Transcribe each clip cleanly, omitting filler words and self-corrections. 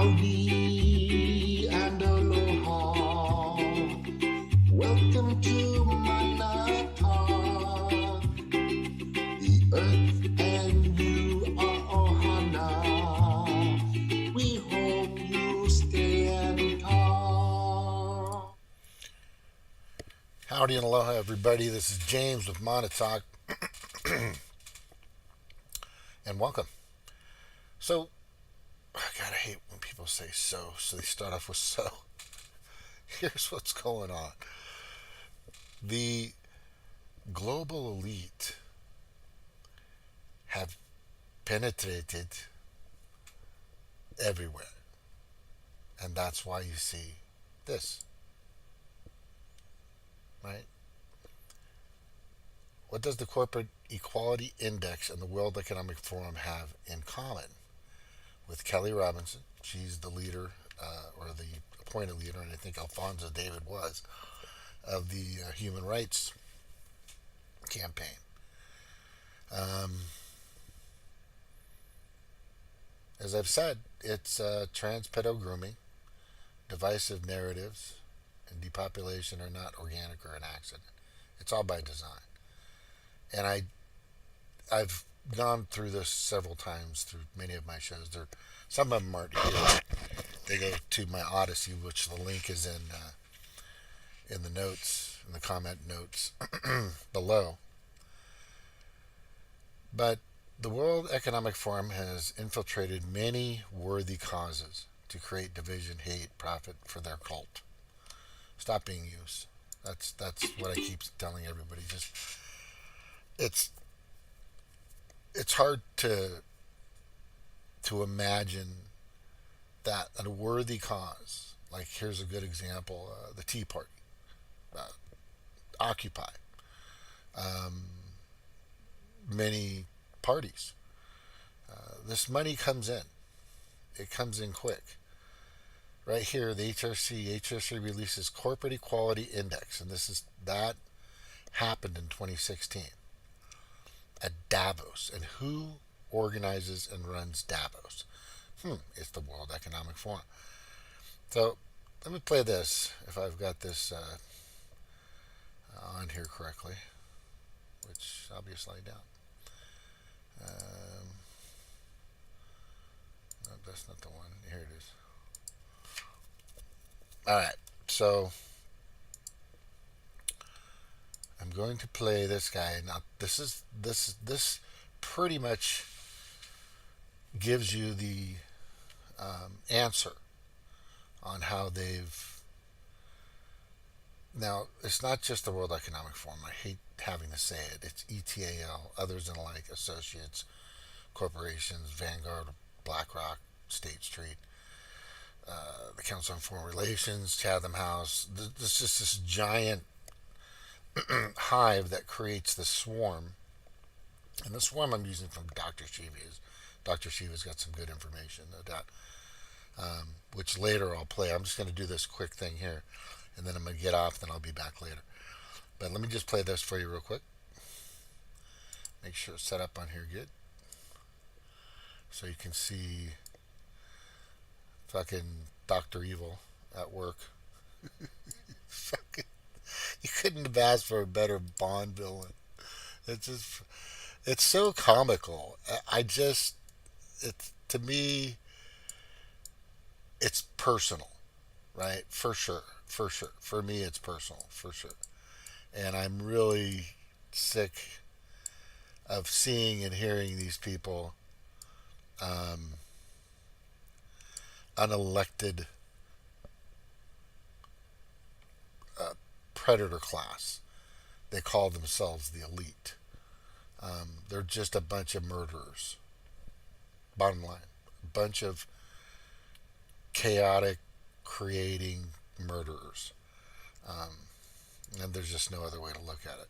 Howdy and aloha. Welcome to Manata. The earth and you are ohana. We hope you stay and talk. Howdy and aloha, everybody. This is James with Montauk, and welcome. So, God, I hate when people say so they start off with so. Here's what's going on. The global elite have penetrated everywhere, and that's why you see this. Right? What does the Corporate Equality Index and the World Economic Forum have in common with Kelly Robinson? She's the leader, or the appointed leader, and I think Alfonso David was, of the human rights campaign. As I've said, it's trans pedo grooming, divisive narratives, and depopulation are not organic or an accident. It's all by design. And I've gone through this several times through many of my shows. Some of them aren't here. They go to my Odyssey, which the link is in the notes, in the comment notes below. But the World Economic Forum has infiltrated many worthy causes to create division, hate, profit for their cult. Stop being used. That's what I keep telling everybody. Just it's hard to imagine that a worthy cause, like here's a good example, the Tea Party, Occupy, many parties. This money comes in. It comes in quick. Right here, the HRC releases Corporate Equality Index, and that happened in 2016 at Davos. And who organizes and runs Davos? It's the World Economic Forum. So let me play this, if I've got this on here correctly, which I'll be slide down. No, that's not the one. Here it is. All right, so I'm going to play this guy. Now, this pretty much gives you the answer on how they've. Now, it's not just the World Economic Forum. I hate having to say it. It's ETAL, others and alike, associates, corporations, Vanguard, BlackRock, State Street. The Council on Foreign Relations, Chatham House. There's just this giant hive that creates the swarm. And the swarm I'm using from Dr. Shiva's. Dr. Shiva's got some good information, no doubt, which later I'll play. I'm just going to do this quick thing here, and then I'm going to get off, then I'll be back later. But let me just play this for you real quick. Make sure it's set up on here good. So you can see fucking Dr. Evil at work. Fucking, you couldn't have asked for a better Bond villain. It's so comical. To me, it's personal, right? For sure. For me, it's personal, for sure. And I'm really sick of seeing and hearing these people, unelected predator class. They call themselves the elite. They're just a bunch of murderers. Bottom line, a bunch of chaotic, creating murderers. And there's just no other way to look at it.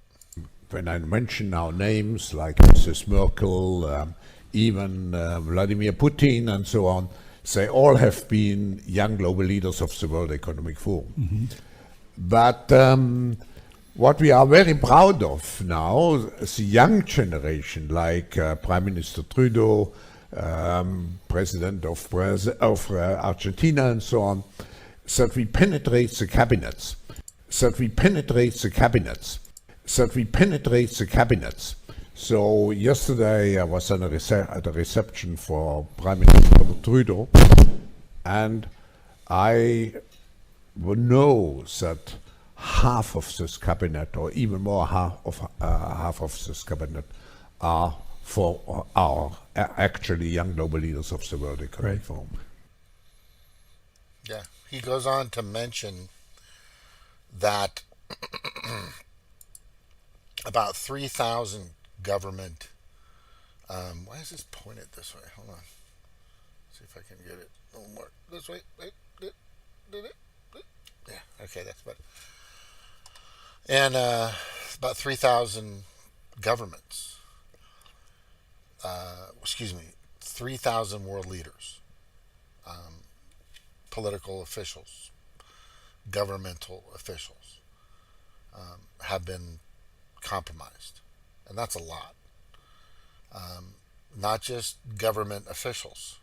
When I mention now names like Mrs. Merkel, even Vladimir Putin and so on, they all have been young global leaders of the World Economic Forum. Mm-hmm. But what we are very proud of now, the young generation, like Prime Minister Trudeau, president of Argentina and so on, that we penetrate the cabinets, that we penetrate the cabinets, that we penetrate the cabinets. So yesterday I was at a reception for Prime Minister Trudeau, and I know that half of this cabinet, or even more half of this cabinet, are actually young global leaders of the World Economic Forum. Yeah, he goes on to mention that about 3,000 government. Why is this pointed this way? Hold on. See if I can get it a little more this way. Yeah. Okay, that's better. And about 3,000 governments. 3,000 world leaders, political officials, governmental officials have been compromised, and that's a lot. Not just government officials,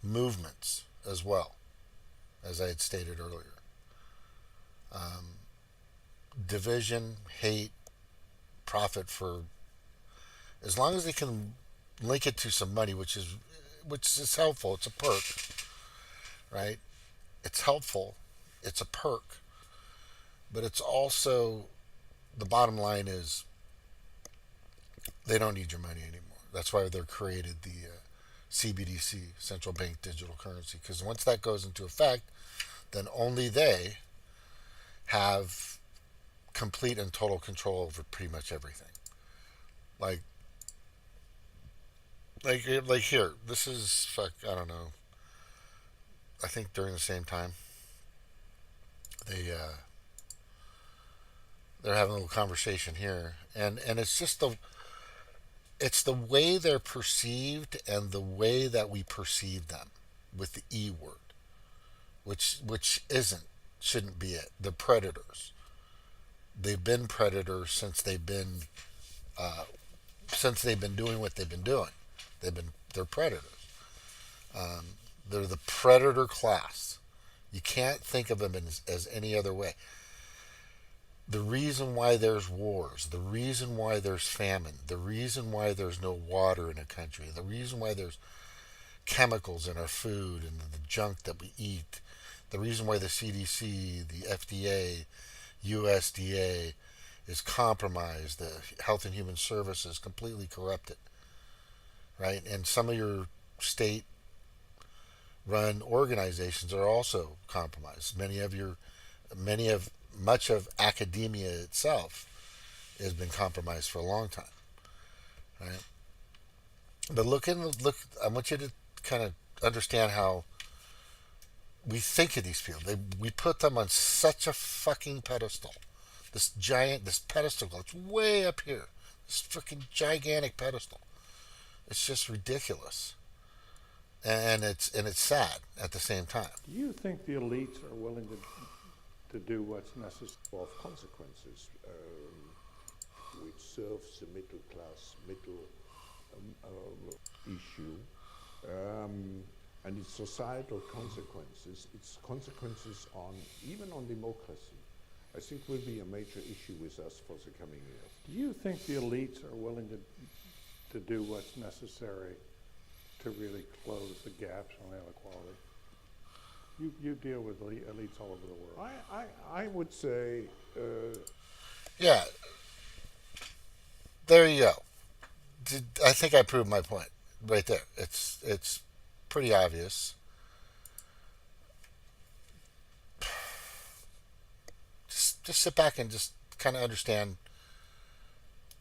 movements as well, as I had stated earlier. Division, hate, profit for, as long as they can link it to some money, which is helpful. It's a perk, right? It's helpful. It's a perk, but it's also, the bottom line is they don't need your money anymore. That's why they're created the CBDC, central bank digital currency, because once that goes into effect, then only they have complete and total control over pretty much everything. Like here, this is I don't know. I think during the same time, they're having a little conversation here, and it's just the way they're perceived and the way that we perceive them with the E word, which shouldn't be it. They're predators. They've been predators since they've been doing what they've been doing. They're predators. They're the predator class. You can't think of them as any other way. The reason why there's wars, the reason why there's famine, the reason why there's no water in a country, the reason why there's chemicals in our food and the junk that we eat, the reason why the CDC, the FDA, USDA is compromised, the Health and Human Services completely corrupted, right? And some of your state-run organizations are also compromised. Much of academia itself has been compromised for a long time, right? But look. I want you to kind of understand how we think of these people. We put them on such a fucking pedestal. This pedestal, it's way up here. This freaking gigantic pedestal. It's just ridiculous, and it's sad at the same time. Do you think the elites are willing to do what's necessary of consequences, which serves the middle class, issue, and its societal consequences, its consequences even on democracy, I think will be a major issue with us for the coming years. Do you think the elites are willing to do what's necessary to really close the gaps on inequality? You deal with elites all over the world. I would say... Yeah. There you go. I think I proved my point right there. It's pretty obvious. Just sit back and just kind of understand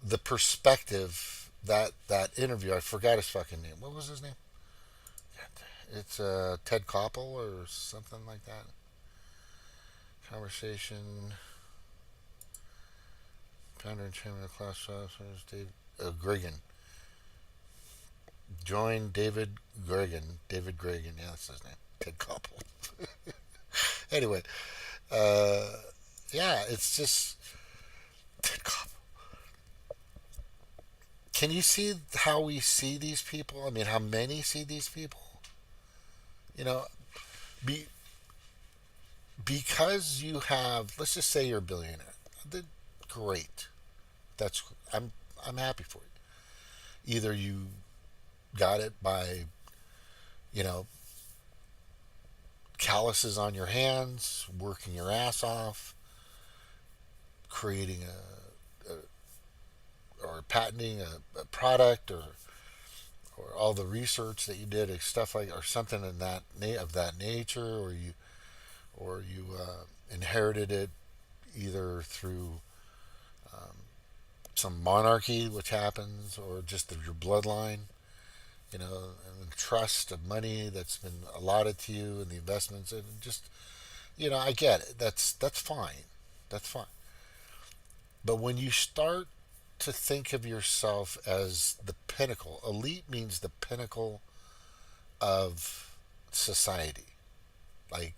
the perspective that interview. I forgot his fucking name. What was his name? It's Ted Koppel or something like that. Conversation. Founder and chairman of Class Officers, Dave Griggin. Join David Griggin. David Griggin, yeah, that's his name. Ted Koppel. Anyway, yeah, it's just Ted Koppel. can you see how we see these people? I mean, how many see these people? You know, be, because you have, let's just say you're a billionaire. Great. That's I'm happy for you. Either you got it by, you know, calluses on your hands, working your ass off, creating or patenting a product, or all the research that you did, stuff like, or something in that of that nature, or you inherited it either through some monarchy, which happens, or just your bloodline, and the trust of money that's been allotted to you and the investments, and just, I get it. That's fine. That's fine. But when you start to think of yourself as the pinnacle, elite means the pinnacle of society. Like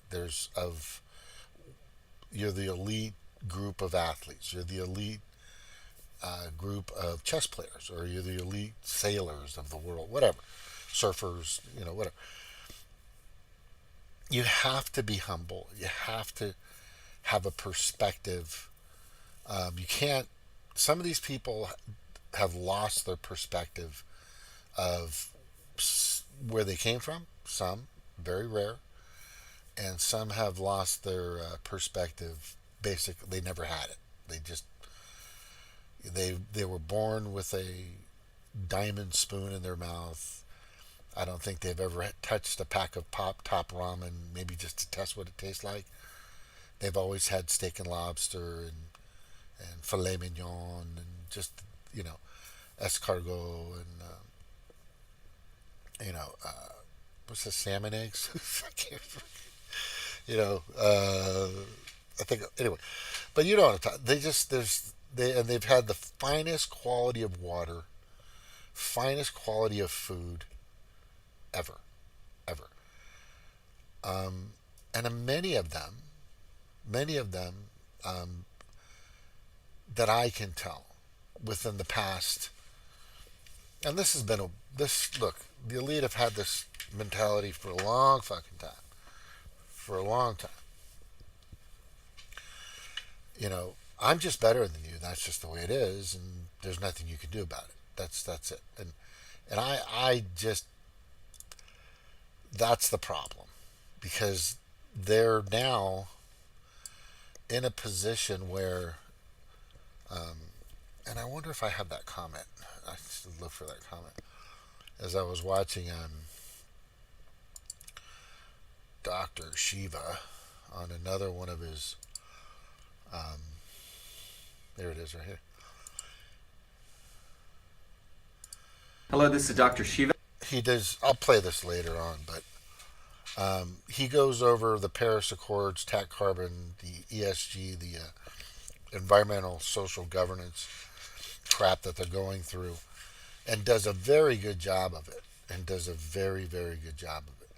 you're the elite group of athletes. You're the elite group of chess players, or you're the elite sailors of the world, whatever, surfers, whatever. You have to be humble. You have to have a perspective. You can't. Some of these people have lost their perspective of where they came from. Some, very rare, and some have lost their perspective. Basically, they never had it. They were born with a diamond spoon in their mouth. I don't think they've ever touched a pack of Pop Top ramen, maybe just to test what it tastes like. They've always had steak and lobster and filet mignon and just, escargot and what's the salmon eggs? I can't, I think anyway. But you know what I'm talking. They've had the finest quality of water, finest quality of food ever, ever. And many of them, that I can tell within the past, and this has been look, the elite have had this mentality for a long fucking time, for a long time. I'm just better than you. That's just the way it is, and there's nothing you can do about it. That's it. And I just, that's the problem, because they're now in a position where, and I wonder if I have that comment. I should look for that comment as I was watching Dr. Shiva on another one of his. There it is, right here. Hello, this is Dr. Shiva. He does. I'll play this later on, but he goes over the Paris Accords, tax carbon, the ESG, the environmental social governance crap that they're going through, and does a very good job of it. And does a very, very good job of it.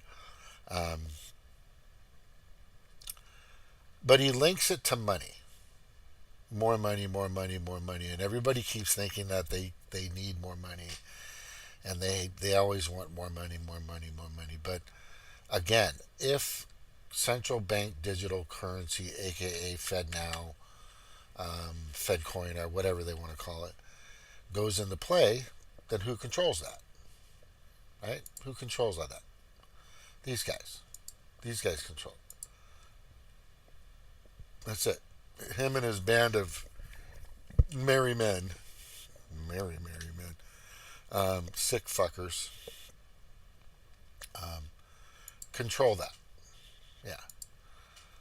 But he links it to money. More money, more money, more money. And everybody keeps thinking that they need more money. And they always want more money, more money, more money. But again, if central bank digital currency, aka FedNow, FedCoin, or whatever they want to call it, goes into play, then who controls that? Right? Who controls that? These guys. These guys control it. That's it. Him and his band of merry men. Merry men. Sick fuckers. Control that. Yeah.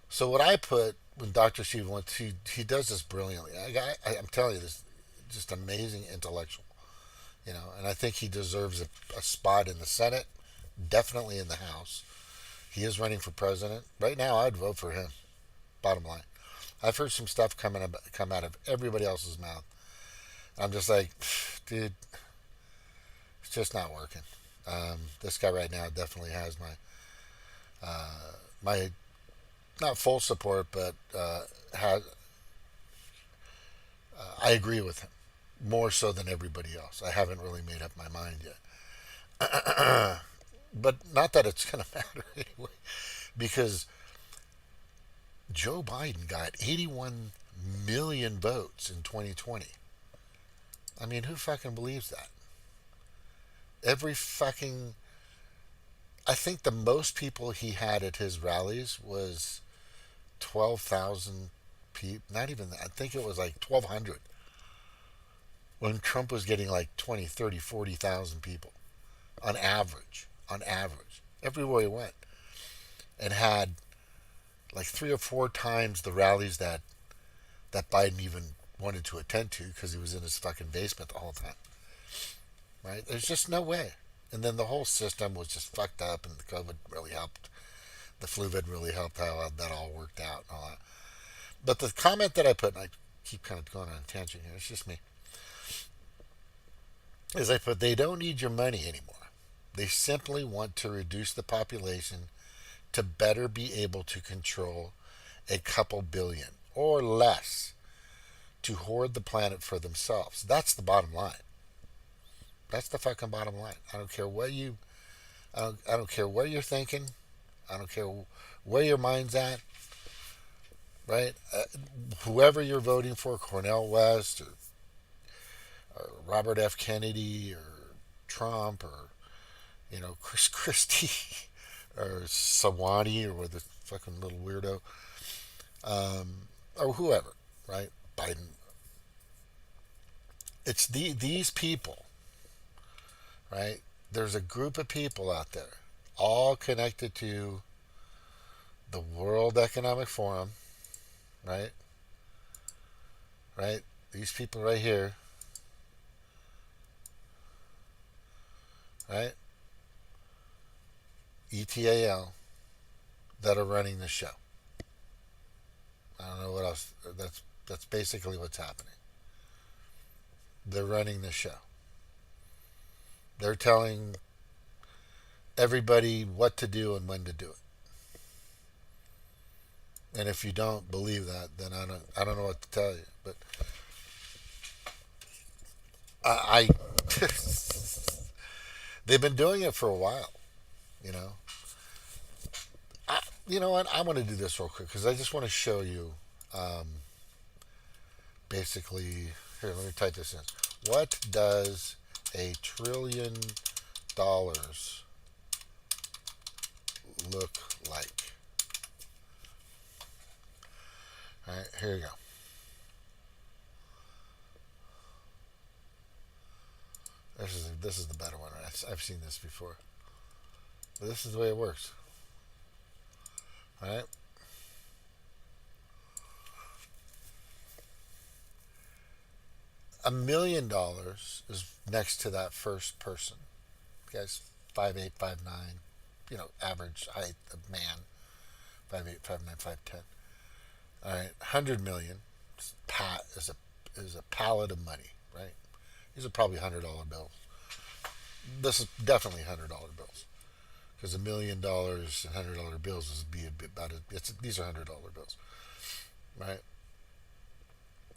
So what I put, when Dr. Shiva went, he does this brilliantly. I'm telling you, this just amazing intellectual. And I think he deserves a spot in the Senate, definitely in the House. He is running for president. Right now, I'd vote for him. Bottom line. I've heard some stuff come out of everybody else's mouth. I'm just like, dude, it's just not working. This guy right now definitely has my not full support, but I agree with him. more so than everybody else. I haven't really made up my mind yet. But not that it's going to matter anyway, because Joe Biden got 81 million votes in 2020. I mean, who fucking believes that? Every fucking. I think the most people he had at his rallies was 12,000 people. Not even that. I think it was like 1,200. When Trump was getting like 20, 30, 40,000 people on average. On average. Everywhere he went. And had like 3 or 4 times the rallies that Biden even wanted to attend to because he was in his fucking basement the whole time. Right? There's just no way. And then the whole system was just fucked up, and the COVID really helped. The flu vid really helped how that all worked out and all that. But the comment that I put, and I keep kind of going on a tangent here, it's just me, is I put, they don't need your money anymore. They simply want to reduce the population to better be able to control a couple billion or less to hoard the planet for themselves. That's the bottom line. That's the fucking bottom line. I don't care what you, I don't care what you're thinking. I don't care where your mind's at. Right? Whoever you're voting for, Cornel West or Robert F. Kennedy or Trump or Chris Christie or Sawani or the fucking little weirdo, or whoever, right? Biden. It's these people, right? There's a group of people out there, all connected to the World Economic Forum, right? Right? These people right here, right? ETAL, that are running the show. I don't know what else. That's basically what's happening. They're running the show. They're telling everybody what to do and when to do it. And if you don't believe that, then I don't know what to tell you. But I they've been doing it for a while, you know. You know what? I want to do this real quick because I just want to show you. Basically, here, let me type this in. What does $1 trillion look like? All right, here you go. This is the better one. Right? I've seen this before. But this is the way it works. All right. $1 million is next to that first person. Guys, 5'8", 5'9", average height of man, 5'8", 5'9", 5'10". All right, 100 million is a pallet of money, right? These are probably $100 bills. This is definitely $100 bills, because $1 million and $100 bills would be a bit about it. These are $100 bills, right?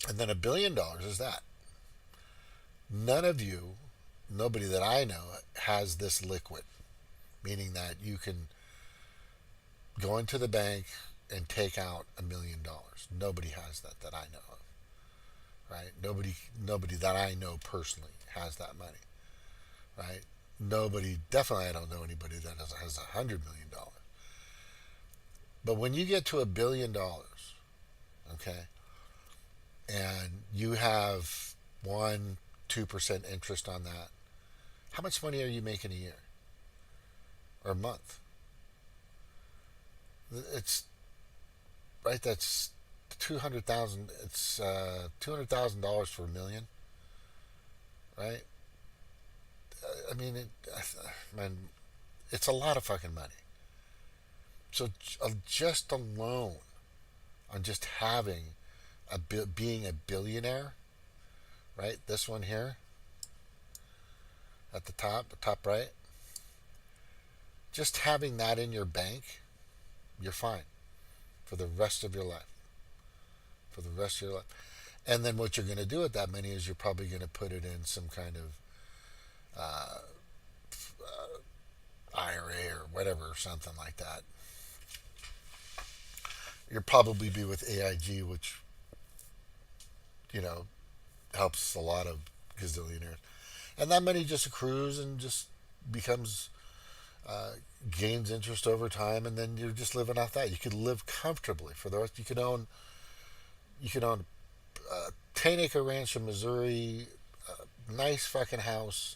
And then $1 billion is that. Nobody that I know has this liquid, meaning that you can go into the bank and take out $1 million. Nobody has that I know of, right? Nobody that I know personally has that money, right? Definitely I don't know anybody that has $100 million. But when you get to $1 billion, okay, and you have 1-2% interest on that, how much money are you making a year or a month? It's right. That's 200,000. It's $200,000 for $1 million, right? I mean, it's a lot of fucking money. So just alone on just having being a billionaire, right? This one here at the top right. Just having that in your bank, you're fine for the rest of your life. For the rest of your life. And then what you're going to do with that money is you're probably going to put it in some kind of IRA or whatever, or something like that. You'll probably be with AIG, which, you know, helps a lot of gazillionaires. And that money just accrues and just becomes, uh, gains interest over time, and then you're just living off that. You could live comfortably for the rest. You could own a 10-acre ranch in Missouri, a nice fucking house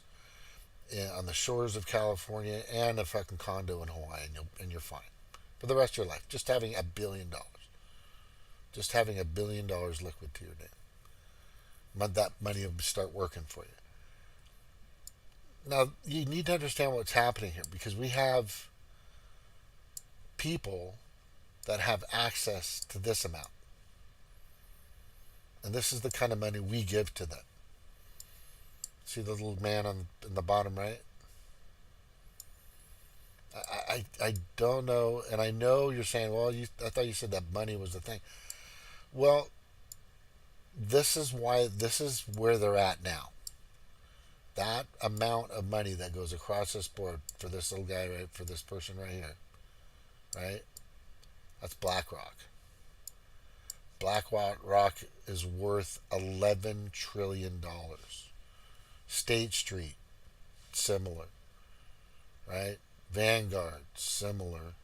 on the shores of California, and a fucking condo in Hawaii, and you're fine for the rest of your life. Just having $1 billion, just having $1 billion liquid to your name. That money will start working for you. Now you need to understand what's happening here, because we have people that have access to this amount, and this is the kind of money we give to them. See the little man in the bottom right? I don't know, and I know you're saying, well, I thought you said that money was the thing. Well, this is where they're at now. That amount of money that goes across this board for this little guy, right, for this person right here, right? That's BlackRock. BlackRock is worth $11 trillion. State Street, similar, right? Vanguard, similar,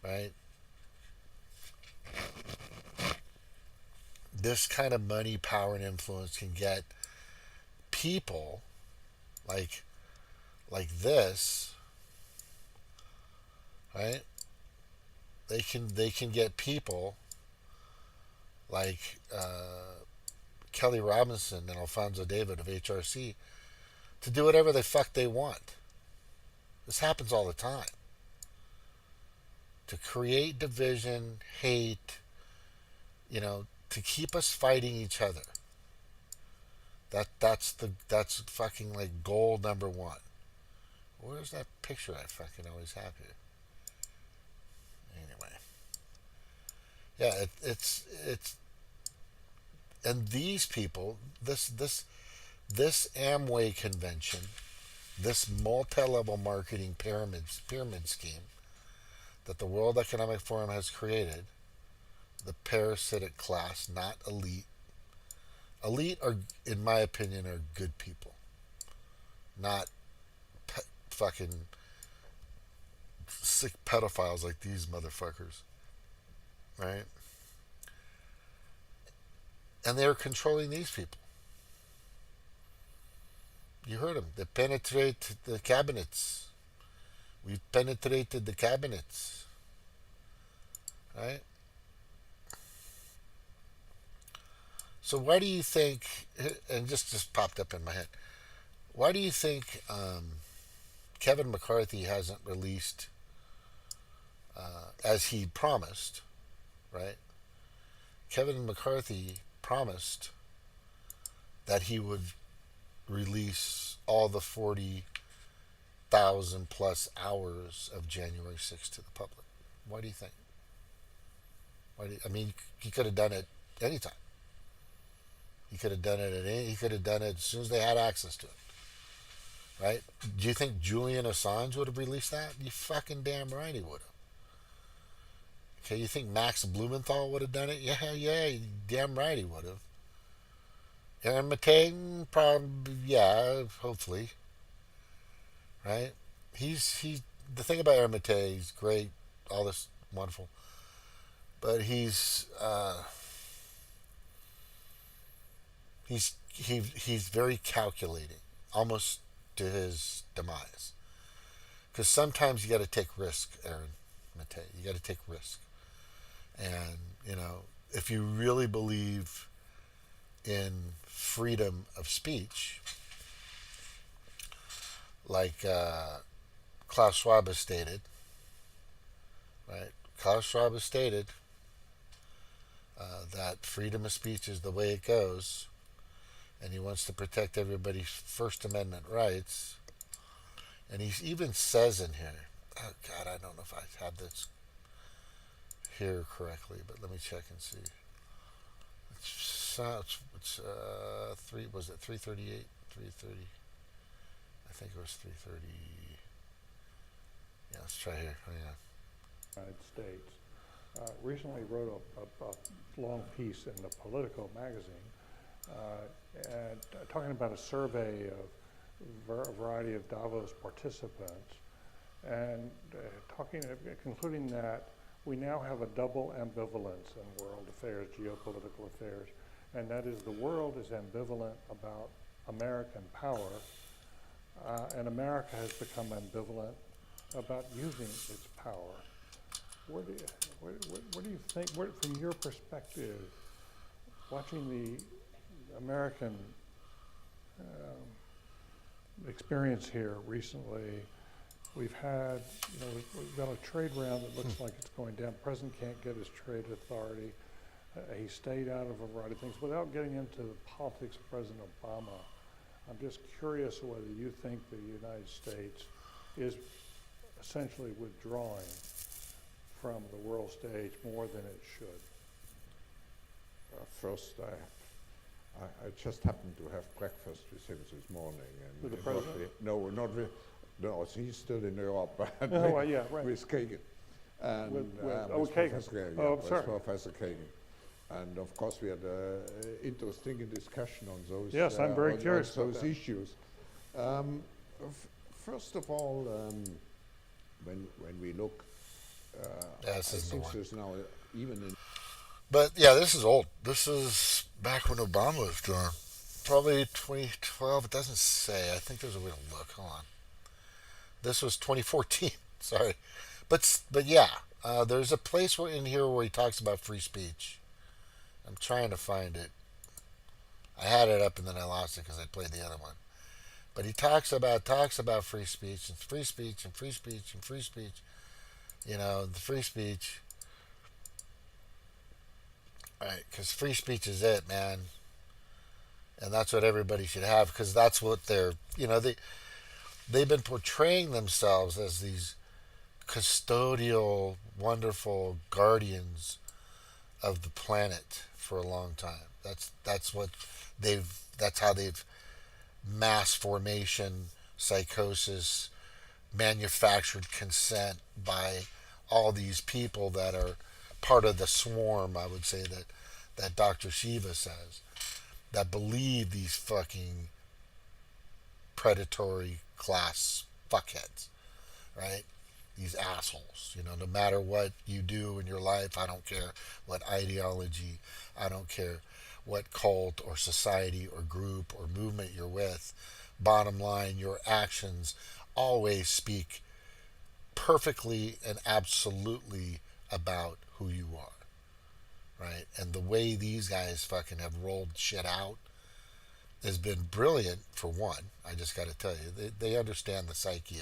right? This kind of money, power, and influence can get people like this, right? They can get people like Kelly Robinson and Alfonso David of HRC to do whatever the fuck they want. This happens all the time. To create division, hate, to keep us fighting each other. That's fucking like goal number one. Where's that picture I fucking always have here? Anyway, yeah, it's and these people, this Amway convention, this multi-level marketing pyramid scheme that the World Economic Forum has created, the parasitic class, not elite. Elite are, in my opinion, are good people, not fucking sick pedophiles like these motherfuckers, right? And they're controlling these people. You heard them. They penetrate the cabinets. We've penetrated the cabinets, right? So why do you think, and just popped up in my head, why do you think Kevin McCarthy hasn't released, as he promised, right? Kevin McCarthy promised that he would release all the 40,000 plus hours of January 6th to the public. Why do you think? I mean, he could have done it anytime. He could have done it he could have done it as soon as they had access to it. Right? Do you think Julian Assange would have released that? You fucking damn right he would have. Okay, you think Max Blumenthal would have done it? Yeah, damn right he would have. Aaron Matei, probably, yeah, hopefully. Right? He. The thing about Aaron Matei, he's great, all this wonderful, but he's very calculating, almost to his demise. Because sometimes you got to take risk, Aaron Matei. You got to take risk, and if you really believe in freedom of speech, like Klaus Schwab has stated, right? Klaus Schwab has stated that freedom of speech is the way it goes, and he wants to protect everybody's First Amendment rights. And he even says in here, oh God, I don't know if I have this here correctly, but let me check and see. it's three. Was it 338? 330. I think it was 330. Yeah, let's try here. Oh yeah. United States, recently wrote a long piece in the Politico magazine and talking about a survey of a variety of Davos participants and concluding that we now have a double ambivalence in world affairs, geopolitical affairs, and that is the world is ambivalent about American power, and America has become ambivalent about using its power. What do you think, from your perspective, watching the American experience here recently, we've had, we've got a trade round that looks like it's going down. The president can't get his trade authority. He stayed out of a variety of things. Without getting into the politics of President Obama, I'm just curious whether you think the United States is essentially withdrawing from the world stage more than it should. First, I just happened to have breakfast with him this morning. And With the president? No, not with, no, he's still in Europe. But Oh, yeah, right. With Kagan. And, With Kagan. Professor, Yeah, oh, with sorry. Professor Kagan. And of course, we had an interesting discussion on those. Yes, I'm very curious on about those that. issues. First of all, when we look, Yeah, I this isn't the think one. there's now even in But yeah, this is old. This is back when Obama was doing. Probably 2012. It doesn't say. I think there's a way to look. Hold on. This was 2014. Sorry, but yeah, there's a place in here where he talks about free speech. I'm trying to find it. I had it up and then I lost it because I played the other one. But he talks about free speech and free speech and free speech and free speech. The free speech. Right, because free speech is it, man. And that's what everybody should have, because that's what they've been portraying themselves as these custodial, wonderful guardians of the planet for a long time. That's how they've mass formation, psychosis, manufactured consent by all these people that are part of the swarm, I would say, that Dr. Shiva says, that believe these fucking predatory class fuckheads, right? These assholes, no matter what you do in your life, I don't care what ideology, I don't care what cult or society or group or movement you're with. Bottom line, your actions always speak perfectly and absolutely about who you are, right? And the way these guys fucking have rolled shit out has been brilliant. For one, I just got to tell you, they understand the psyche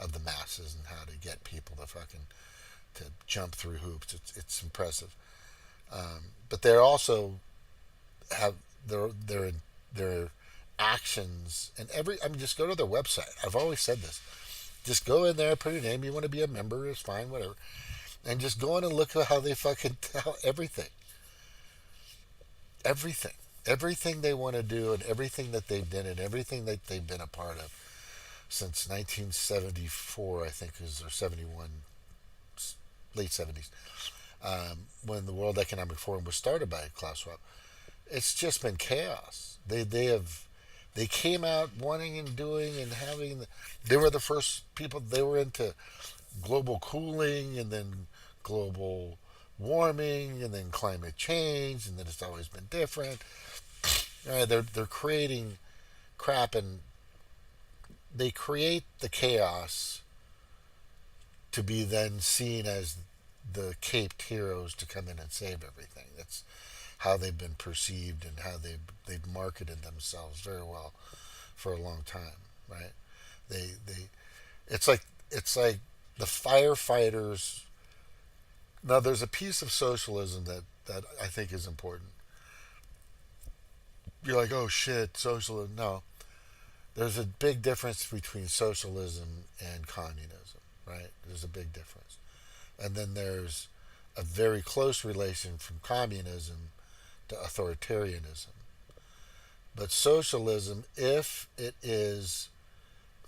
of the masses and how to get people to jump through hoops. It's impressive, but they're also have their actions and just go to their website. I've always said this. Just go in there, put your name. You want to be a member, it's fine, whatever. And just go in and look at how they fucking tell everything. Everything they want to do and everything that they've done and everything that they've been a part of since 1974, I think, or 71, late 70s, when the World Economic Forum was started by Klaus Schwab. It's just been chaos. They came out wanting and doing and having. They were the first people. They were into global cooling and then global warming and then climate change, and then it's always been different. They're creating crap, and they create the chaos to be then seen as the caped heroes to come in and save everything. That's how they've been perceived and how they've marketed themselves very well for a long time, right? It's like the firefighters. Now there's a piece of socialism that I think is important. You're like, oh shit, socialism. No, there's a big difference between socialism and communism, right? There's a big difference. And then there's a very close relation from communism to authoritarianism. But socialism, if it is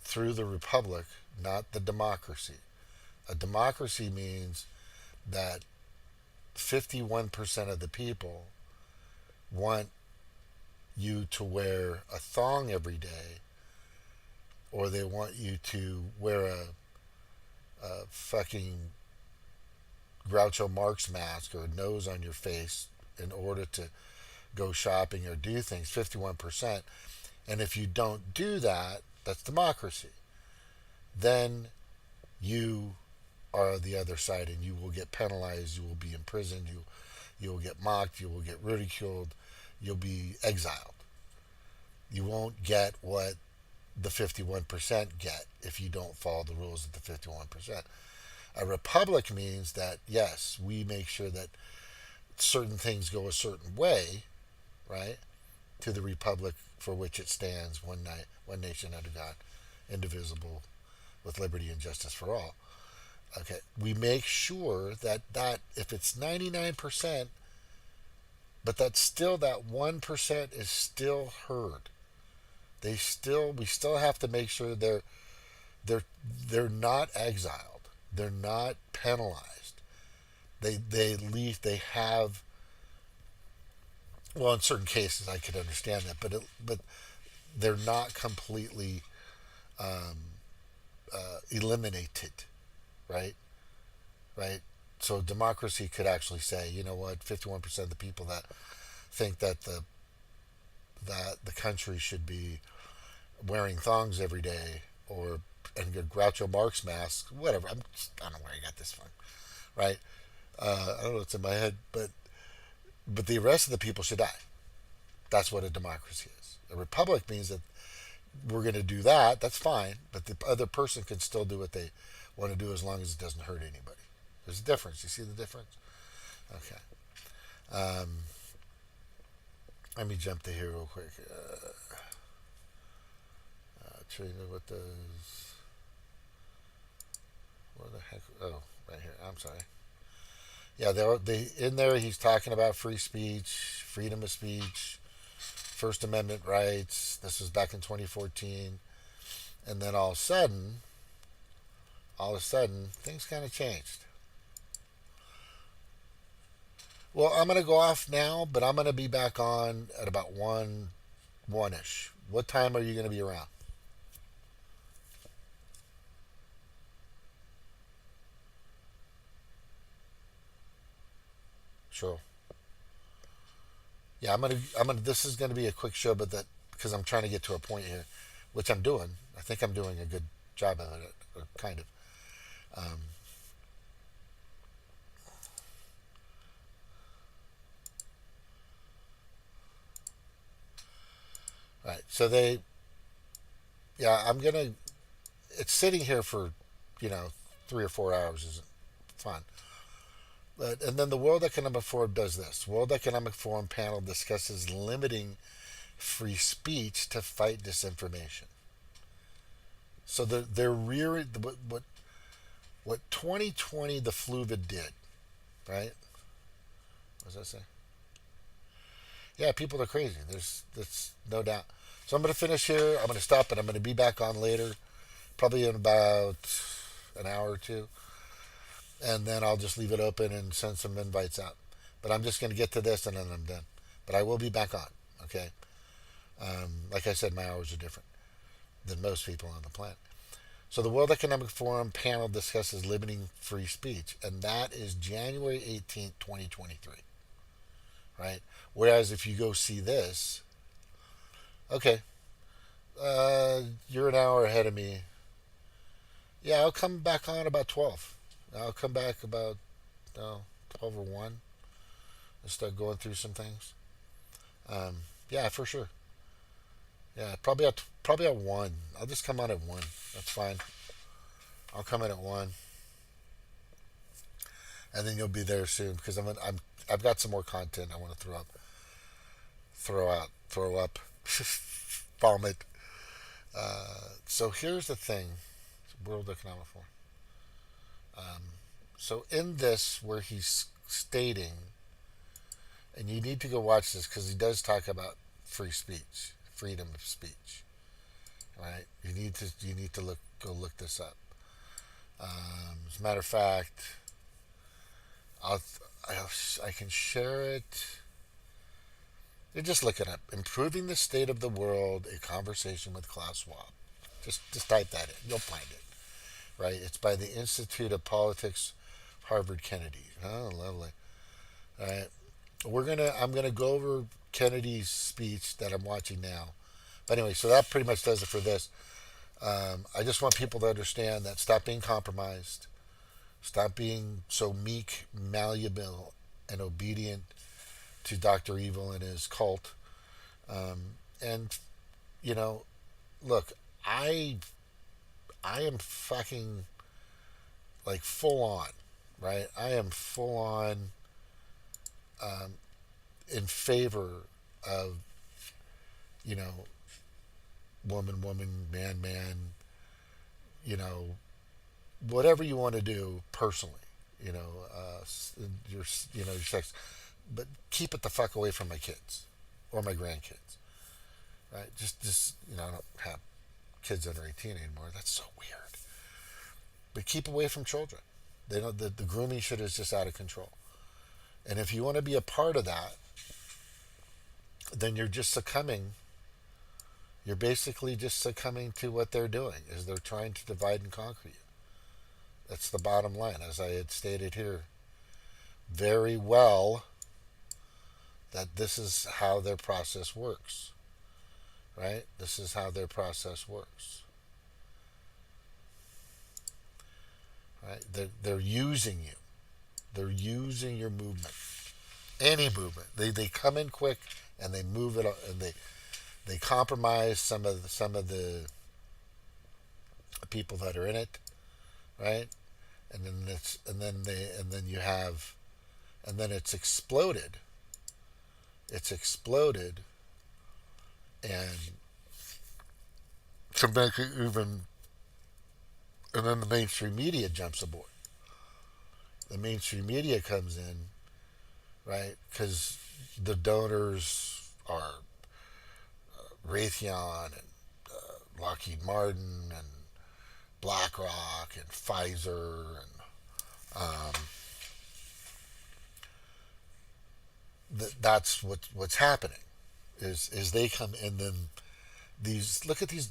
through the republic, not the democracy. A democracy means that 51% of the people want you to wear a thong every day, or they want you to wear a fucking Groucho Marx mask or a nose on your face in order to go shopping or do things. 51%. And if you don't do that, that's democracy. Then you are the other side, and you will get penalized, you will be imprisoned, you will get mocked, you will get ridiculed, you'll be exiled. You won't get what the 51% get if you don't follow the rules of the 51%. A republic means that, yes, we make sure that certain things go a certain way, right, to the republic for which it stands, one nation under God, indivisible, with liberty and justice for all. Okay, we make sure that if it's 99%, but that's still, that 1% is still heard. We still have to make sure they're not exiled. They're not penalized. They at least they have. Well, in certain cases, I could understand that, but they're not completely eliminated, right? Right. So democracy could actually say, you know what, 51% of the people that think that the country should be wearing thongs every day and get Groucho Marx masks, whatever. I don't know where I got this from, right? I don't know what's in my head, but the rest of the people should die. That's what a democracy is. A republic means that we're going to do that. That's fine, but the other person can still do what they want to do as long as it doesn't hurt anybody. There's a difference. You see the difference? Okay. Let me jump to here real quick. Show you what does. Where the heck? Oh, right here. I'm sorry. Yeah, they in there. He's talking about free speech, freedom of speech, First Amendment rights. This was back in 2014, and then all of a sudden, things kind of changed. Well, I'm going to go off now, but I'm going to be back on at about 1-ish. What time are you going to be around? Sure. Yeah, this is going to be a quick show, but because I'm trying to get to a point here, which I'm doing. I think I'm doing a good job of it, or kind of. Right. So it's sitting here for, 3 or 4 hours isn't fun. And then the World Economic Forum does this. World Economic Forum panel discusses limiting free speech to fight disinformation. So they're rearing what 2020 the Fluvid did, right? What does that say? Yeah, people are crazy. That's no doubt. So I'm going to finish here. I'm going to stop, and I'm going to be back on later, probably in about an hour or two. And then I'll just leave it open and send some invites out. But I'm just going to get to this, and then I'm done. But I will be back on, okay? Like I said, my hours are different than most people on the planet. So the World Economic Forum panel discusses limiting free speech, and that is January 18th, 2023, right? Whereas if you go see this, okay, you're an hour ahead of me. Yeah, I'll come back on about 12. I'll come back about 12 or 1 and start going through some things. Yeah, for sure. Yeah, probably at 1. I'll just come on at 1. That's fine. I'll come in at 1, and then you'll be there soon because I've got some more content I want to throw up, vomit. So here's the thing, World Economic Forum. So in this, where he's stating And you need to go watch this because he does talk about free speech, freedom of speech. Right? You need to look this up. As a matter of fact, I'll, I can share it. You just look it up. Improving the State of the World: A Conversation with Klaus Schwab. Just type that in. You'll find it. Right? It's by the Institute of Politics, Harvard Kennedy. Oh, lovely. All right. I'm gonna go over Kennedy's speech that I'm watching now. But anyway, so that pretty much does it for this. I just want people to understand that stop being compromised, stop being so meek, malleable, and obedient to Dr. Evil and his cult. And you know, look, I I am fucking like full on, right? I am full on in favor of, you know, woman, woman, man, man, you know, whatever you want to do personally, you know, your, your sex, but keep it the fuck away from my kids or my grandkids, right? Just, I don't have kids under 18 anymore. That's so weird. But keep away from children. They know the grooming shit is just out of control. And if you want to be a part of that, then you're just succumbing. You're basically just succumbing to what they're doing, is they're trying to divide and conquer you. That's the bottom line, as I had stated here very well, that this is how their process works, right? This is how their process works, right? They're using you. They're using your movement, any movement. They come in quick and they move it, and they compromise some of the people that are in it, right? And then you have, and then it's exploded. It's exploded, and to make it even, and then the mainstream media jumps aboard. The mainstream media comes in, right? Because the donors are Raytheon and Lockheed Martin and BlackRock and Pfizer and that's what's happening is they come, and then these, look at these,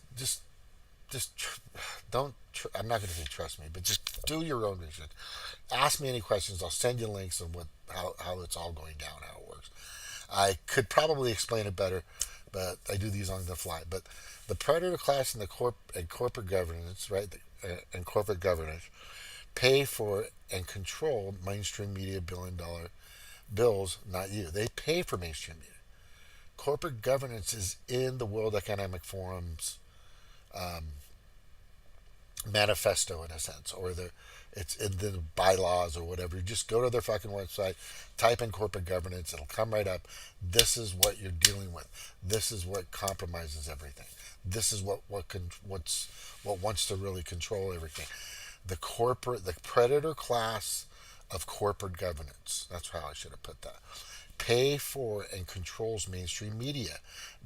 don't I'm not going to say trust me, but just do your own research. Ask me any questions. I'll send you links on how it's all going down, how it works. I could probably explain it better, but I do these on the fly. But the predator class and and corporate governance, right, and corporate governance pay for and control mainstream media billion-dollar bills, not you. They pay for mainstream media. Corporate governance is in the World Economic Forum's manifesto, in a sense, or it's in the bylaws or whatever. You just go to their fucking website, type in corporate governance, it'll come right up. This is what you're dealing with. This is what compromises everything. This is what wants to really control everything. The predator class of corporate governance. That's how I should have put that. Pay for and controls mainstream media.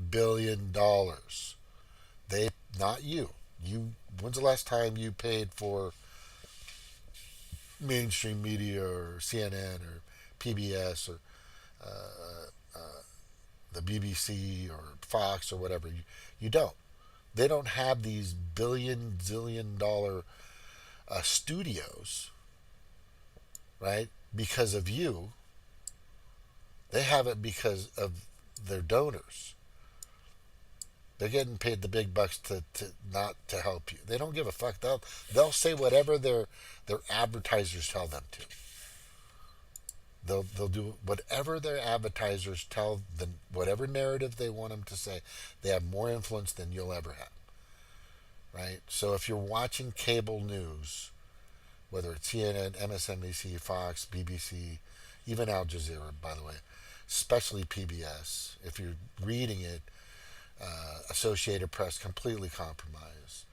$1 billion. They, not you. When's the last time you paid for mainstream media or CNN or PBS or the BBC or Fox or whatever? You don't. They don't have these zillion dollar studios, right? Because of you. They have it because of their donors. They're getting paid the big bucks to not to help you. They don't give a fuck. They'll say whatever their advertisers tell them to. They'll do whatever their advertisers tell them, whatever narrative they want them to say. They have more influence than you'll ever have, right? So if you're watching cable news, whether it's CNN, MSNBC, Fox, BBC, even Al Jazeera, by the way, especially PBS, if you're reading it, Associated Press, completely compromised.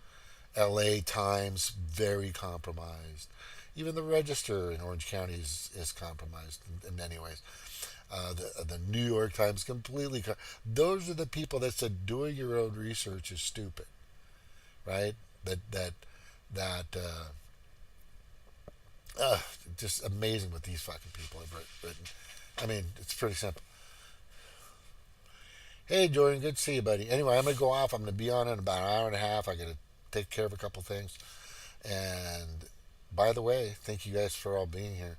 LA Times, very compromised. Even the Register in Orange County is compromised in many ways. The New York Times completely. Those are the people that said doing your own research is stupid, right? That just amazing what these fucking people have written. I mean, it's pretty simple. Hey, Jordan, good to see you, buddy. Anyway, I'm gonna go off. I'm gonna be on in about an hour and a half. I gotta take care of a couple things. And by the way, thank you guys for all being here.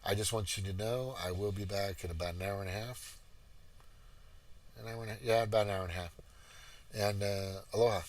I just want you to know I will be back in about an hour and a half. An hour and a half? Yeah, about an hour and a half. And aloha.